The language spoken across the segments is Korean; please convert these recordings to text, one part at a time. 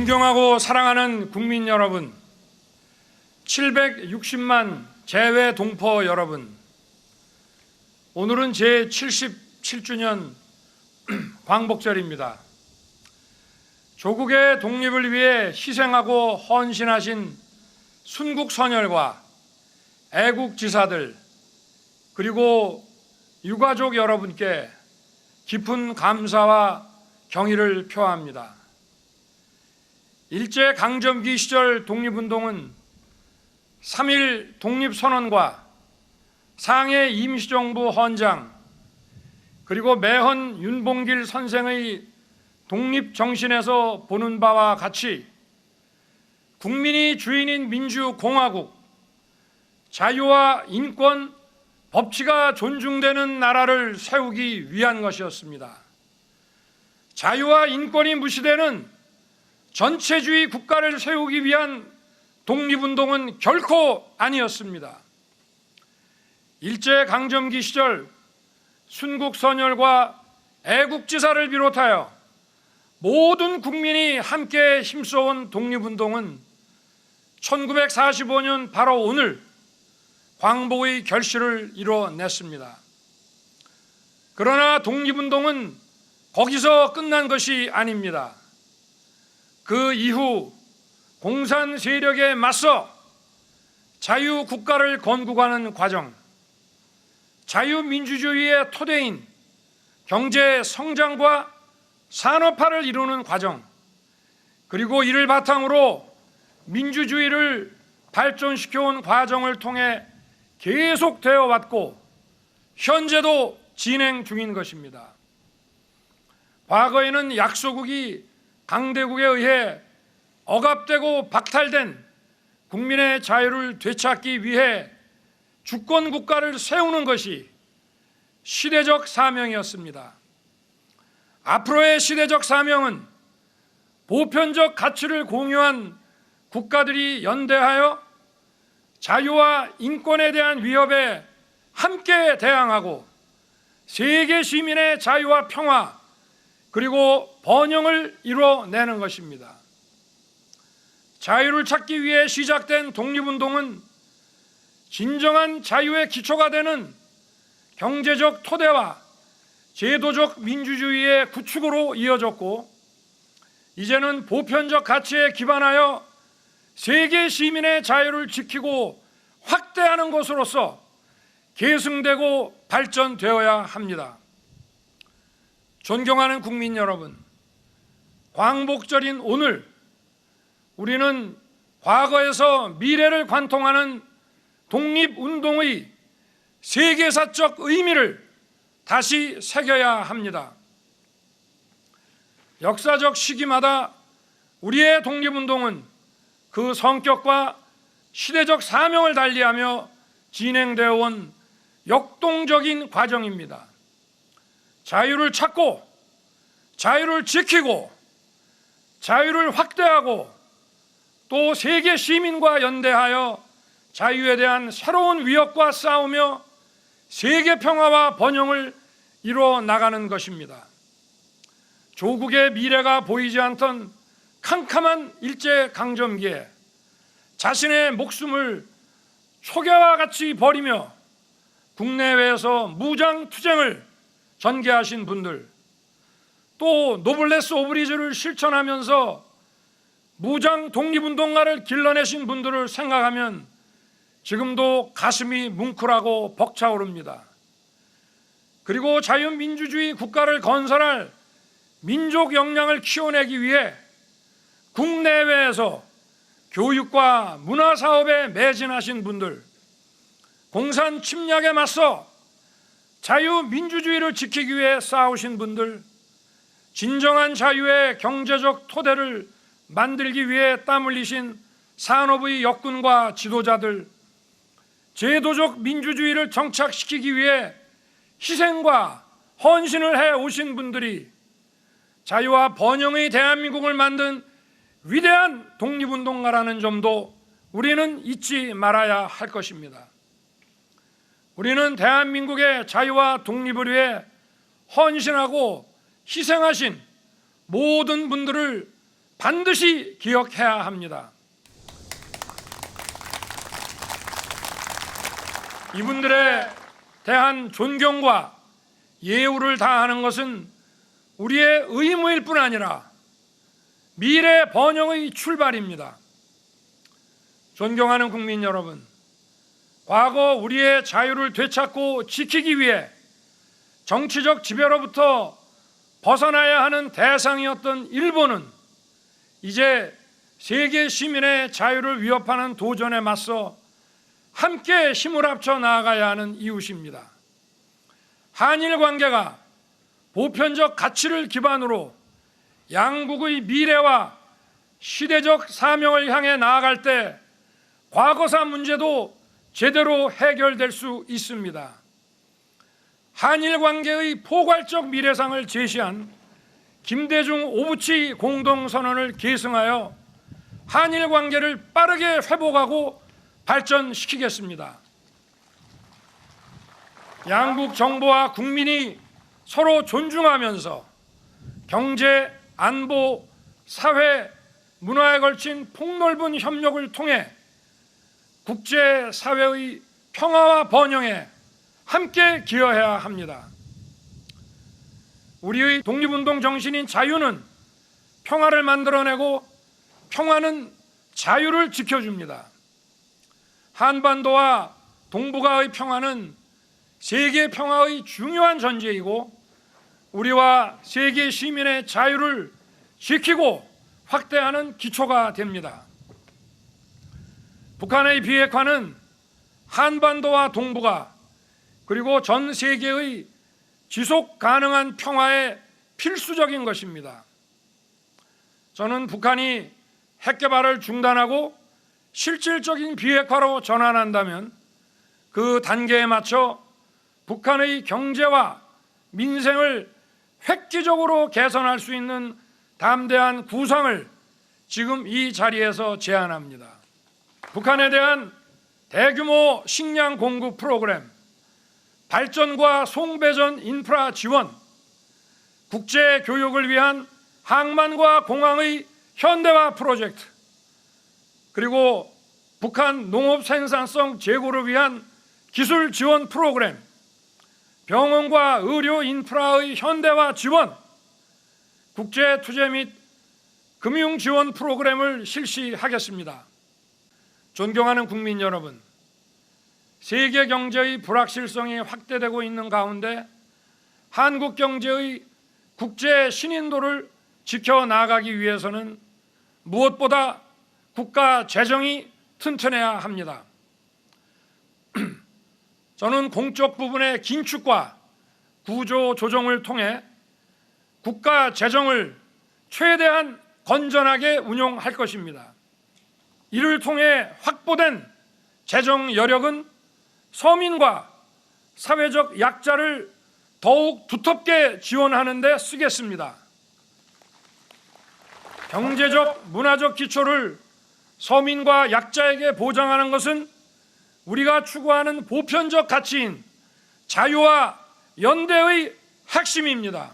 존경하고 사랑하는 국민 여러분, 760만 재외 동포 여러분, 오늘은 제 77주년 광복절입니다. 조국의 독립을 위해 희생하고 헌신하신 순국선열과 애국지사들 그리고 유가족 여러분께 깊은 감사와 경의를 표합니다. 일제강점기 시절 독립운동은 3.1 독립선언과 상해 임시정부 헌장 그리고 매헌 윤봉길 선생의 독립정신에서 보는 바와 같이 국민이 주인인 민주공화국, 자유와 인권, 법치가 존중되는 나라를 세우기 위한 것이었습니다. 자유와 인권이 무시되는 전체주의 국가를 세우기 위한 독립운동은 결코 아니었습니다. 일제강점기 시절 순국선열과 애국지사를 비롯하여 모든 국민이 함께 힘써온 독립운동은 1945년 바로 오늘 광복의 결실을 이뤄냈습니다. 그러나 독립운동은 거기서 끝난 것이 아닙니다. 그 이후 공산 세력에 맞서 자유국가를 건국하는 과정, 자유민주주의의 토대인 경제 성장과 산업화를 이루는 과정, 그리고 이를 바탕으로 민주주의를 발전시켜온 과정을 통해 계속되어 왔고 현재도 진행 중인 것입니다. 과거에는 약소국이 강대국에 의해 억압되고 박탈된 국민의 자유를 되찾기 위해 주권국가를 세우는 것이 시대적 사명이었습니다. 앞으로의 시대적 사명은 보편적 가치를 공유한 국가들이 연대하여 자유와 인권에 대한 위협에 함께 대항하고 세계 시민의 자유와 평화 그리고 번영을 이뤄내는 것입니다. 자유를 찾기 위해 시작된 독립운동은 진정한 자유의 기초가 되는 경제적 토대와 제도적 민주주의의 구축으로 이어졌고 이제는 보편적 가치에 기반하여 세계 시민의 자유를 지키고 확대하는 것으로서 계승되고 발전되어야 합니다. 존경하는 국민 여러분, 광복절인 오늘 우리는 과거에서 미래를 관통하는 독립운동의 세계사적 의미를 다시 새겨야 합니다. 역사적 시기마다 우리의 독립운동은 그 성격과 시대적 사명을 달리하며 진행되어 온 역동적인 과정입니다. 자유를 찾고 자유를 지키고 자유를 확대하고 또 세계 시민과 연대하여 자유에 대한 새로운 위협과 싸우며 세계 평화와 번영을 이뤄 나가는 것입니다. 조국의 미래가 보이지 않던 캄캄한 일제강점기에 자신의 목숨을 초계와 같이 버리며 국내외에서 무장투쟁을 전개하신 분들, 또 노블레스 오브리주를 실천하면서 무장 독립운동가를 길러내신 분들을 생각하면 지금도 가슴이 뭉클하고 벅차오릅니다. 그리고 자유민주주의 국가를 건설할 민족 역량을 키워내기 위해 국내외에서 교육과 문화사업에 매진하신 분들, 공산 침략에 맞서 자유민주주의를 지키기 위해 싸우신 분들, 진정한 자유의 경제적 토대를 만들기 위해 땀 흘리신 산업의 역군과 지도자들, 제도적 민주주의를 정착시키기 위해 희생과 헌신을 해 오신 분들이 자유와 번영의 대한민국을 만든 위대한 독립운동가라는 점도 우리는 잊지 말아야 할 것입니다. 우리는 대한민국의 자유와 독립을 위해 헌신하고 희생하신 모든 분들을 반드시 기억해야 합니다. 이분들에 대한 존경과 예우를 다하는 것은 우리의 의무일 뿐 아니라 미래 번영의 출발입니다. 존경하는 국민 여러분, 과거 우리의 자유를 되찾고 지키기 위해 정치적 지배로부터 벗어나야 하는 대상이었던 일본은 이제 세계 시민의 자유를 위협하는 도전에 맞서 함께 힘을 합쳐 나아가야 하는 이웃입니다. 한일 관계가 보편적 가치를 기반으로 양국의 미래와 시대적 사명을 향해 나아갈 때 과거사 문제도 제대로 해결될 수 있습니다. 한일 관계의 포괄적 미래상을 제시한 김대중 오부치 공동선언을 계승하여 한일 관계를 빠르게 회복하고 발전시키겠습니다. 양국 정부와 국민이 서로 존중하면서 경제, 안보, 사회, 문화에 걸친 폭넓은 협력을 통해 국제사회의 평화와 번영에 함께 기여해야 합니다. 우리의 독립운동 정신인 자유는 평화를 만들어내고 평화는 자유를 지켜줍니다. 한반도와 동북아의 평화는 세계 평화의 중요한 전제이고 우리와 세계 시민의 자유를 지키고 확대하는 기초가 됩니다. 북한의 비핵화는 한반도와 동북아 그리고 전 세계의 지속 가능한 평화에 필수적인 것입니다. 저는 북한이 핵 개발을 중단하고 실질적인 비핵화로 전환한다면 그 단계에 맞춰 북한의 경제와 민생을 획기적으로 개선할 수 있는 담대한 구상을 지금 이 자리에서 제안합니다. 북한에 대한 대규모 식량 공급 프로그램, 발전과 송배전 인프라 지원, 국제 교육을 위한 항만과 공항의 현대화 프로젝트, 그리고 북한 농업 생산성 제고를 위한 기술 지원 프로그램, 병원과 의료 인프라의 현대화 지원, 국제 투자 및 금융 지원 프로그램을 실시하겠습니다. 존경하는 국민 여러분, 세계 경제의 불확실성이 확대되고 있는 가운데 한국 경제의 국제 신인도를 지켜나가기 위해서는 무엇보다 국가 재정이 튼튼해야 합니다. 저는 공적 부분의 긴축과 구조 조정을 통해 국가 재정을 최대한 건전하게 운용할 것입니다. 이를 통해 확보된 재정 여력은 서민과 사회적 약자를 더욱 두텁게 지원하는 데 쓰겠습니다. 경제적, 문화적 기초를 서민과 약자에게 보장하는 것은 우리가 추구하는 보편적 가치인 자유와 연대의 핵심입니다.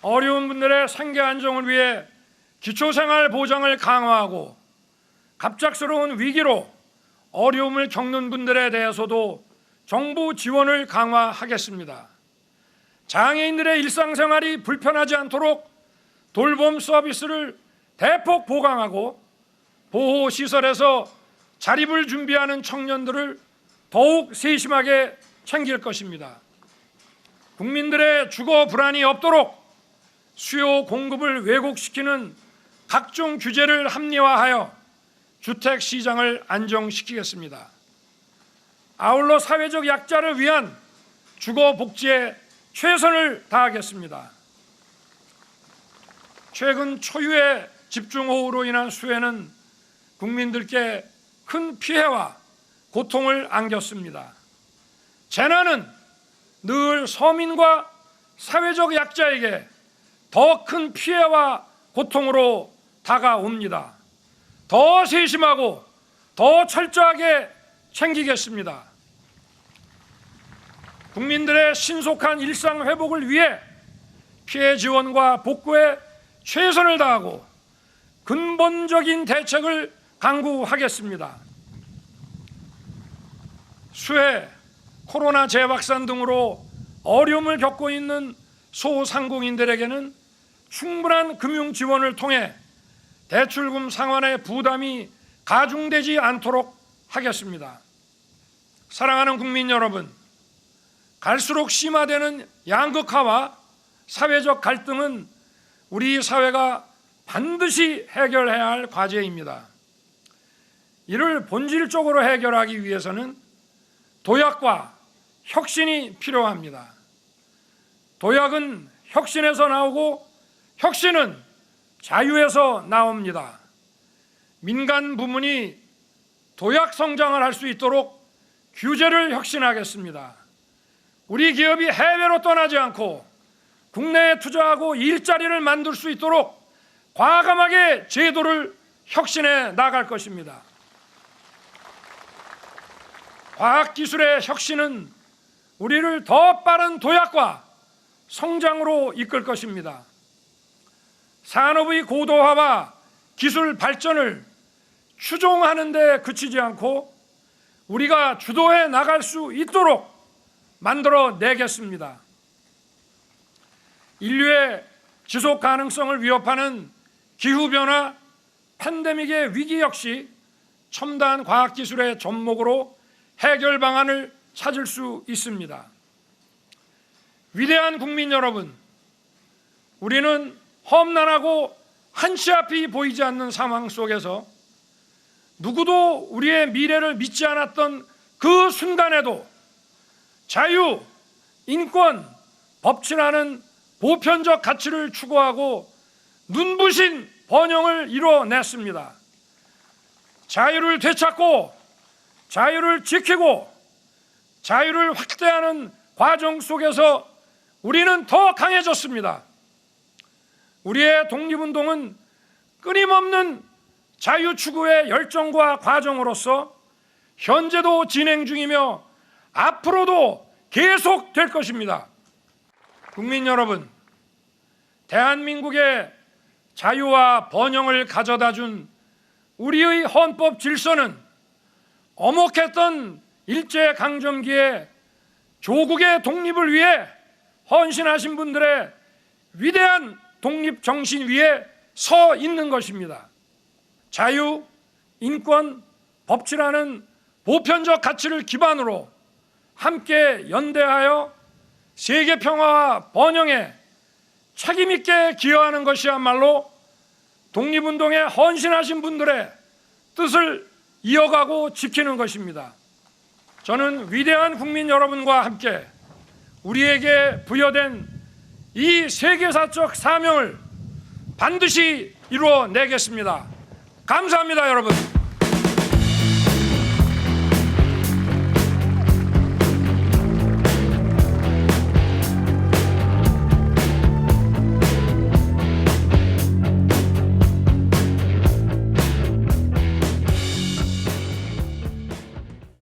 어려운 분들의 생계 안정을 위해 기초생활 보장을 강화하고 갑작스러운 위기로 어려움을 겪는 분들에 대해서도 정부 지원을 강화하겠습니다. 장애인들의 일상생활이 불편하지 않도록 돌봄 서비스를 대폭 보강하고 보호시설에서 자립을 준비하는 청년들을 더욱 세심하게 챙길 것입니다. 국민들의 주거 불안이 없도록 수요 공급을 왜곡시키는 각종 규제를 합리화하여 주택 시장을 안정시키겠습니다. 아울러 사회적 약자를 위한 주거 복지에 최선을 다하겠습니다. 최근 초유의 집중호우로 인한 수해는 국민들께 큰 피해와 고통을 안겼습니다. 재난은 늘 서민과 사회적 약자에게 더 큰 피해와 고통으로 다가옵니다. 더 세심하고 더 철저하게 챙기겠습니다. 국민들의 신속한 일상 회복을 위해 피해 지원과 복구에 최선을 다하고 근본적인 대책을 강구하겠습니다. 수해, 코로나 재확산 등으로 어려움을 겪고 있는 소상공인들에게는 충분한 금융 지원을 통해 대출금 상환의 부담이 가중되지 않도록 하겠습니다. 사랑하는 국민 여러분, 갈수록 심화되는 양극화와 사회적 갈등은 우리 사회가 반드시 해결해야 할 과제입니다. 이를 본질적으로 해결하기 위해서는 도약과 혁신이 필요합니다. 도약은 혁신에서 나오고 혁신은 자유에서 나옵니다. 민간 부문이 도약 성장을 할 수 있도록 규제를 혁신하겠습니다. 우리 기업이 해외로 떠나지 않고 국내에 투자하고 일자리를 만들 수 있도록 과감하게 제도를 혁신해 나갈 것입니다. 과학기술의 혁신은 우리를 더 빠른 도약과 성장으로 이끌 것입니다. 산업의 고도화와 기술 발전을 추종하는 데 그치지 않고 우리가 주도해 나갈 수 있도록 만들어내겠습니다. 인류의 지속 가능성을 위협하는 기후변화, 팬데믹의 위기 역시 첨단 과학기술의 접목으로 해결 방안을 찾을 수 있습니다. 위대한 국민 여러분, 우리는 험난하고 한치 앞이 보이지 않는 상황 속에서 누구도 우리의 미래를 믿지 않았던 그 순간에도 자유, 인권, 법치라는 보편적 가치를 추구하고 눈부신 번영을 이뤄냈습니다. 자유를 되찾고 자유를 지키고 자유를 확대하는 과정 속에서 우리는 더 강해졌습니다. 우리의 독립운동은 끊임없는 자유 추구의 열정과 과정으로서 현재도 진행 중이며 앞으로도 계속될 것입니다. 국민 여러분, 대한민국의 자유와 번영을 가져다 준 우리의 헌법 질서는 엄혹했던 일제강점기에 조국의 독립을 위해 헌신하신 분들의 위대한 독립정신 위에 서 있는 것입니다. 자유, 인권, 법치라는 보편적 가치를 기반으로 함께 연대하여 세계 평화와 번영에 책임있게 기여하는 것이야말로 독립운동에 헌신하신 분들의 뜻을 이어가고 지키는 것입니다. 저는 위대한 국민 여러분과 함께 우리에게 부여된 이 세계사적 사명을 반드시 이루어내겠습니다. 감사합니다, 여러분.